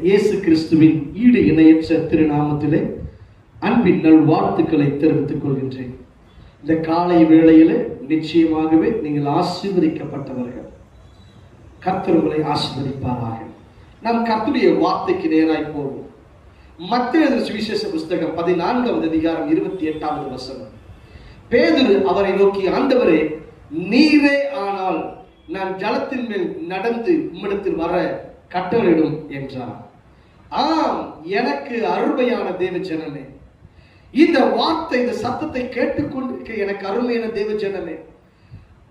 இயேசு கிறிஸ்துவின் ஈடு இணையற்ற திருநாமத்திலே அன்பின் நல்வாழ்த்துக்களை தெரிவித்துக் கொள்கின்றேன். இந்த காலை வேளையில நிச்சயமாகவே நீங்கள் ஆசீர்வதிக்கப்பட்டவர்கள். கர்த்தர் உங்களை ஆசீர்வதிப்பாராக. நாம் கர்த்தருடைய வார்த்தைக்கு நேராய் போவோம். மத்தேயு சுவிசேஷ புஸ்தகம் 14வது அதிகாரம் 28வது வசனம். பேதுரு அவரை நோக்கி, ஆண்டவரே, நீரே ஆனால் நான் ஜலத்தின் மேல் நடந்து உம்மிடத்தில் வர கட்டளையிடும் என்றார். ஆம், எனக்கு அருமையான தேவ ஜனமே, இந்த வார்த்தை, இந்த சத்தத்தை கேட்டுக்கொண்டிருக்க எனக்கு அருமையான தேவ ஜனமே,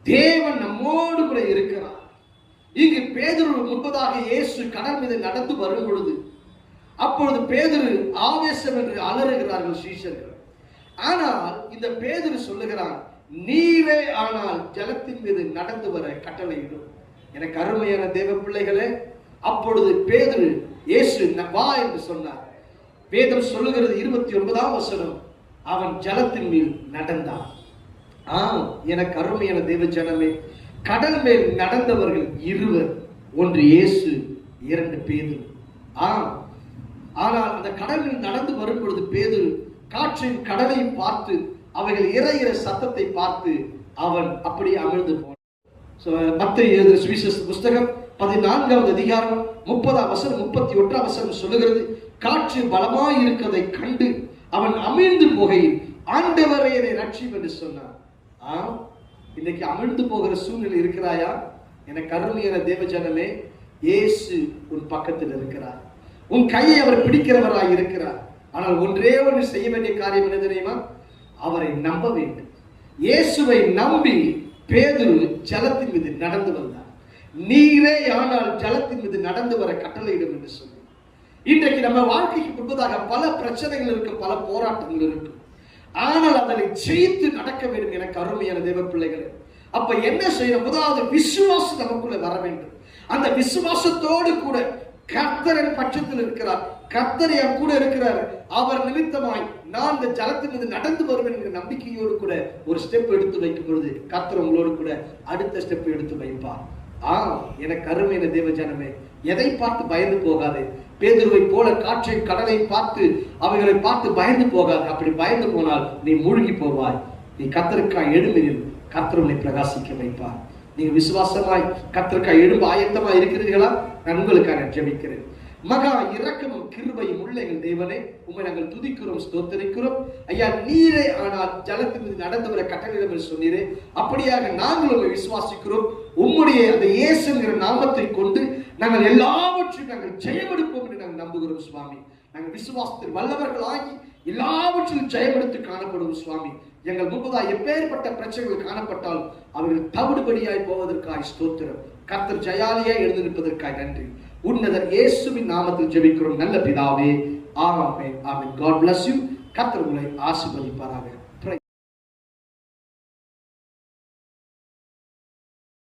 தேவன் நம்மோடு கூட இருக்கிறார். இங்கு பேதுரு முன்பதாக இயேசு கடல் மீது நடந்து வரும் பொழுது, அப்பொழுது பேதுரு ஆவேசம் என்று அலறுகிறார்கள் சீஷர்கள். ஆனால் இந்த பேதுரு சொல்லுகிறான், நீரே ஆனால் ஜலத்தின் மீது நடந்து வர கட்டளையிடும். எனக்கு அருமையான தேவ பிள்ளைகளே, அப்பொழுது பேதுரு இயேசு வா என்று சொன்னார். வேதம் சொல்லுகிறது 29ஆம் வசனம், அவன் ஜலத்தின் மேல் நடந்தான். ஆம், எனக்கு அருமையான தேவ ஜனமே, கடல் மேல் நடந்தவர்கள் இருவர், ஒன்று இயேசு, இரண்டு பேதுரு. ஆம், ஆனால் அந்த கடலில் நடந்து வரும் பொழுது பேதுரு காற்றின் கடலை பார்த்து, அவைகள் இறையிற சத்தத்தை பார்த்து அவன் அப்படி அமிழ்ந்து போனான். மத்தேயு எழுதின சுவிசேஷ புஸ்தகம் 14வது அதிகாரம் 30ஆம் வசனம் 31ஆம் வசனம் சொல்லுகிறது, காற்று பலமாய் இருக்கிறதை கண்டு அவன் அமிழ்ந்து போகையில், ஆண்டவரே என்னை ரட்சியும் என்று சொன்னான். இன்னைக்கு அமிழ்ந்து போகிற சூழ்நிலை இருக்கிறாயா? எனக்கு அருமையான தேவ ஜனமே, இயேசு உன் பக்கத்தில் இருக்கிறார். உன் கையை அவர் பிடிக்கிறவராய் இருக்கிறார். ஆனால் ஒன்றே ஒன்று செய்ய வேண்டிய காரியம் என்ன தெரியுமா? அவரை நம்ப வேண்டும். இயேசுவை நம்பி பேதுரு ஜலத்தின் மீது நடந்து வந்தார். நீரே ஆனால் ஜலத்தின் மீது நடந்து வர கட்டளையிடும் என்று சொல்லி, இன்றைக்கு நம்ம வாழ்க்கைக்கு முன்பதாக பல பிரச்சனைகள் இருக்கும், பல போராட்டங்கள் இருக்கும். ஆனால் அதனை ஜெயித்து நடக்க வேண்டும். எனக்கு அருமையான தேவ பிள்ளைகளே, அப்ப என்ன செய்யணும்? முதலாவது விசுவாசம் நமக்குள்ள வர வேண்டும். அந்த விசுவாசத்தோடு கூட கர்த்தரின் பட்சத்தில் இருக்கிறார், கர்த்தர் என் கூட இருக்கிறார், அவர் நிமித்தமாய் நான் இந்த ஜலத்தின் மீது நடந்து வருவேன் என்கிற நம்பிக்கையோடு கூட ஒரு ஸ்டெப் எடுத்து வைக்கும் பொழுது கர்த்தர் உங்களோடு கூட அடுத்த ஸ்டெப் எடுத்து வைப்பார். எனக்கு அருமையான தேவ ஜனமே, எதை பார்த்து பயந்து போகாதே. பேதுருவை போல காற்றை கடலை பார்த்து அவைகளை பார்த்து பயந்து போகாது. அப்படி பயந்து போனால் நீ மூழ்கி போவாய். நீ கர்த்தருக்காய் எழும்பினில் கர்த்தர் உன்னை பிரகாசிக்க வைப்பார். நீங்க விசுவாசமாய் கர்த்தருக்காய் எழும்ப ஆயத்தமா இருக்கிறீர்களா? நான் உங்களுக்காக ஜெபிக்கிறேன். மகா இரக்கமும் கிருபையும் உள்ள எங்கள் தேவனே, உம்மை நாங்கள் துதிக்கிறோம், ஸ்தோத்திரிக்கிறோம். ஐயா, நீரே ஆனால் ஜலத்தின் மீது நடந்து வர கட்டளையிடும் என்று சொன்னீரே, அப்படியாக நாங்கள் உங்களை விசுவாசிக்கிறோம். உம்முடைய அந்த இயேசுங்கிற நாமத்தை கொண்டு நாங்கள் எல்லாவற்றையும் நாங்கள் ஜெயமெடுப்போம் என்று நாங்கள் நம்புகிறோம் சுவாமி. நாங்கள் விசுவாசத்தில் வல்லவர்கள் ஆகி எல்லாவற்றிலும் ஜெயமெடுத்து காணப்படுவோம் சுவாமி. எங்கள் முன்பதாக எப்பேற்பட்ட பிரச்சனைகள் காணப்பட்டால் அவர்கள் தவிடுபடியாய் போவதற்காய் ஸ்தோத்திரம். கர்த்தர் ஜெயாலியாய் எழுந்து நிற்பதற்காய் நன்றி. உன்னதர் இயேசுவின் நாமத்தில் ஜெபிக்கிறோம் நல்ல பிதாவே. ஆமென் ஆமென். God bless you. கர்த்தர் உங்களை ஆசீர்வதிப்பாராக.